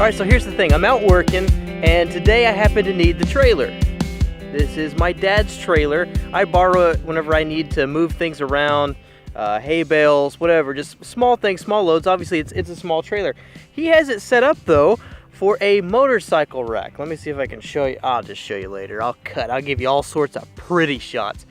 Alright, so here's the thing. I'm out working, and today I happen to need the trailer. This is my dad's trailer. I borrow it whenever I need to move things around, hay bales, whatever, just small things, small loads. Obviously, it's a small trailer. He has it set up, though, for a motorcycle rack. Let me see if I can show you. I'll just show you later. I'll give you all sorts of pretty shots.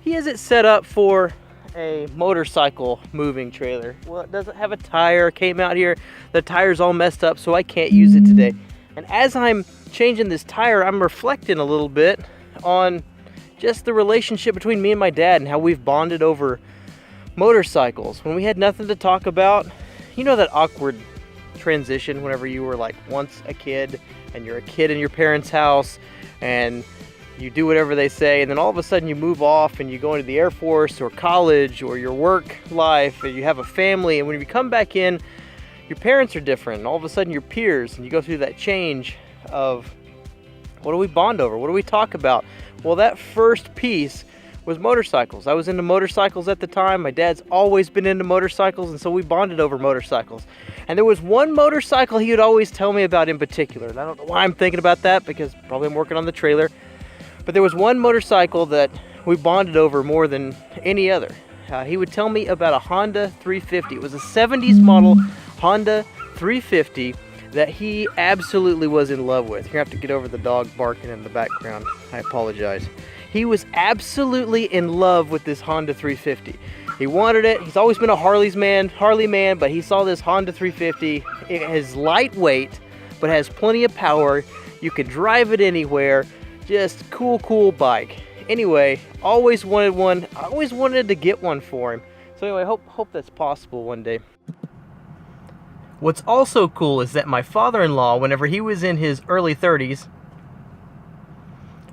He has it set up for a motorcycle moving trailer. Well, it doesn't have a tire. Came out here, the tire's all messed up, so I can't use it today. And as I'm changing this tire, I'm reflecting a little bit on just the relationship between me and my dad and how we've bonded over motorcycles. When we had nothing to talk about, you know that awkward transition whenever you were like once a kid and you're a kid in your parents' house and you do whatever they say, and then all of a sudden you move off and you go into the Air Force or college or your work life and you have a family, and when you come back in, your parents are different, and all of a sudden you're peers, and you go through that change of what do we bond over? What do we talk about? Well, that first piece was motorcycles. I was into motorcycles at the time. My dad's always been into motorcycles, and so we bonded over motorcycles. And there was one motorcycle he would always tell me about in particular, and I don't know why I'm thinking about that, because probably I'm working on the trailer. But there was one motorcycle that we bonded over more than any other. He would tell me about a Honda 350. It was a 70s model Honda 350 that he absolutely was in love with. You're gonna have to get over the dog barking in the background. I apologize. He was absolutely in love with this Honda 350. He wanted it. He's always been a Harley man, but he saw this Honda 350. It is lightweight, but has plenty of power. You can drive it anywhere. Just cool bike. Anyway, always wanted one. I always wanted to get one for him. So anyway, hope that's possible one day. What's also cool is that my father-in-law, whenever he was in his early 30s,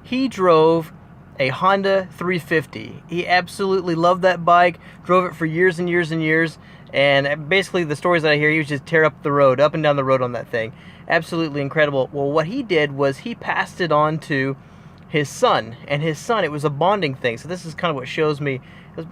he drove a Honda 350. He absolutely loved that bike, drove it for years and years and years, and basically the stories that I hear, he would just tear up and down the road on that thing. Absolutely incredible. Well, what he did was he passed it on to his son, and his son, it was a bonding thing. So this is kind of what shows me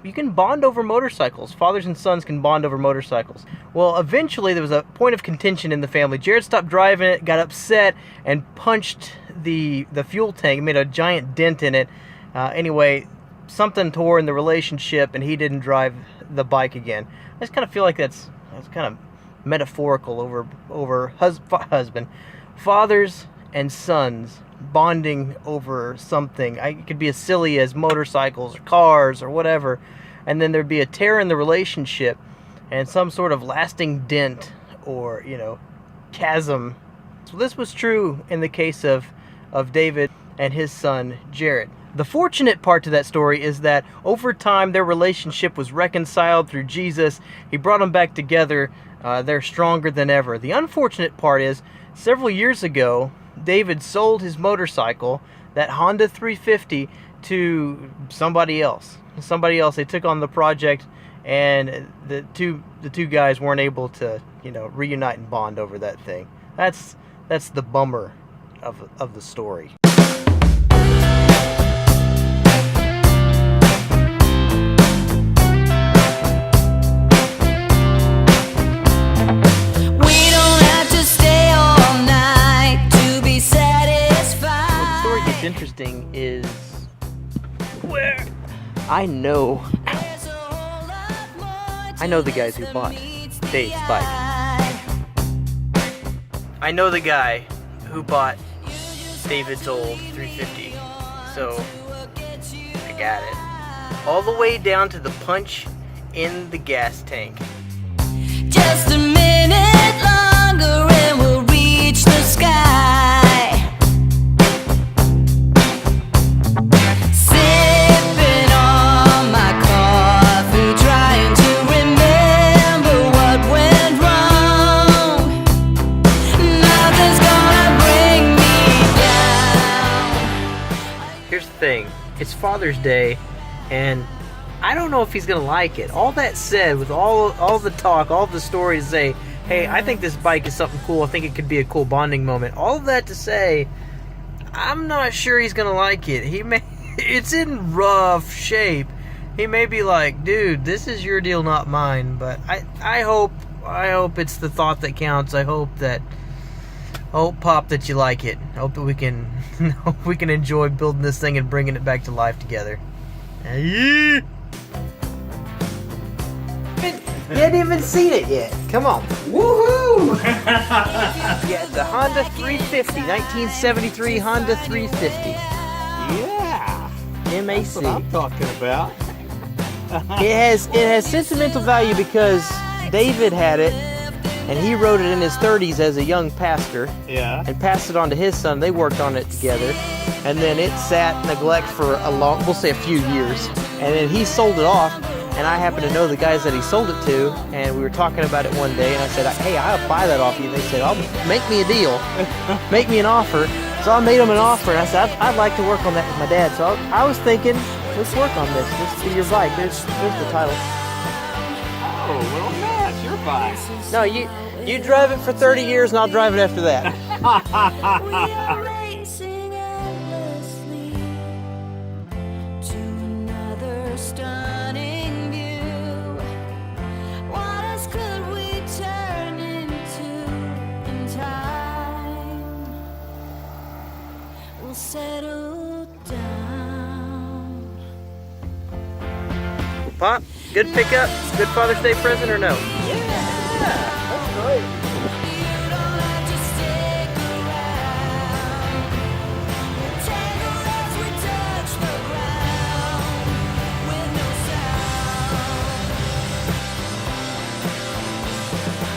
you can bond over motorcycles. Fathers and sons can bond over motorcycles. Well, eventually there was a point of contention in the family. Jared stopped driving it, got upset, and punched the fuel tank, made a giant dent in it. Anyway, something tore in the relationship, and he didn't drive the bike again. I just kind of feel like that's kind of metaphorical over husband, fathers and sons bonding over something. It could be as silly as motorcycles or cars or whatever, and then there'd be a tear in the relationship and some sort of lasting dent or, chasm. So this was true in the case of David and his son Jared. The fortunate part to that story is that over time their relationship was reconciled through Jesus. He brought them back together. They're stronger than ever. The unfortunate part is, several years ago, David sold his motorcycle, that Honda 350, to somebody else. They took on the project, and the two guys weren't able to, reunite and bond over that thing. That's the bummer of the story. Interesting is where I know the guys who bought Dave's bike. I know the guy who bought David's old 350, so I got it all the way down to the punch in the gas tank. Just a minute longer and we'll reach the sky. Thing. It's Father's Day, and I don't know if he's gonna like it. All that said, with all the talk, all the stories say, hey, I think this bike is something cool. I think it could be a cool bonding moment. All of that to say, I'm not sure he's gonna like it. It's in rough shape. He may be like, dude, this is your deal, not mine. But I hope it's the thought that counts. I hope that Hope, Pop, that you like it. Hope that we can enjoy building this thing and bringing it back to life together. You hadn't even seen it yet. Come on. Woohoo! Yeah, the Honda 350, 1973 Honda 350. Yeah. MAC. That's what I'm talking about. It has sentimental value because David had it, and he rode it in his 30s as a young pastor. Yeah. And passed it on to his son. They worked on it together, and then it sat neglect for we'll say a few years, and then he sold it off. And I happen to know the guys that he sold it to, and we were talking about it one day, and I said, hey, I'll buy that off you. And they said, make me a deal, make me an offer. So I made them an offer, and I said, I'd like to work on that with my dad. So I was thinking, let's work on this. This will be your bike. There's the title. Oh, well, no, it's your bike. No, you drive it for 30 years, and I'll drive it after that. Settle down. Pop, good pickup, good Father's Day present or no? Yeah, that's great. You don't have to stick around. Tangled as we touch the ground with no sound.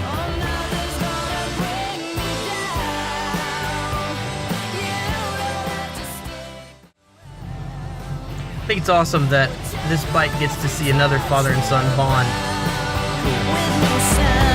Oh, nothing's gonna bring me down. You don't have to stick. I think it's awesome that this bike gets to see another father and son bond. With no sound.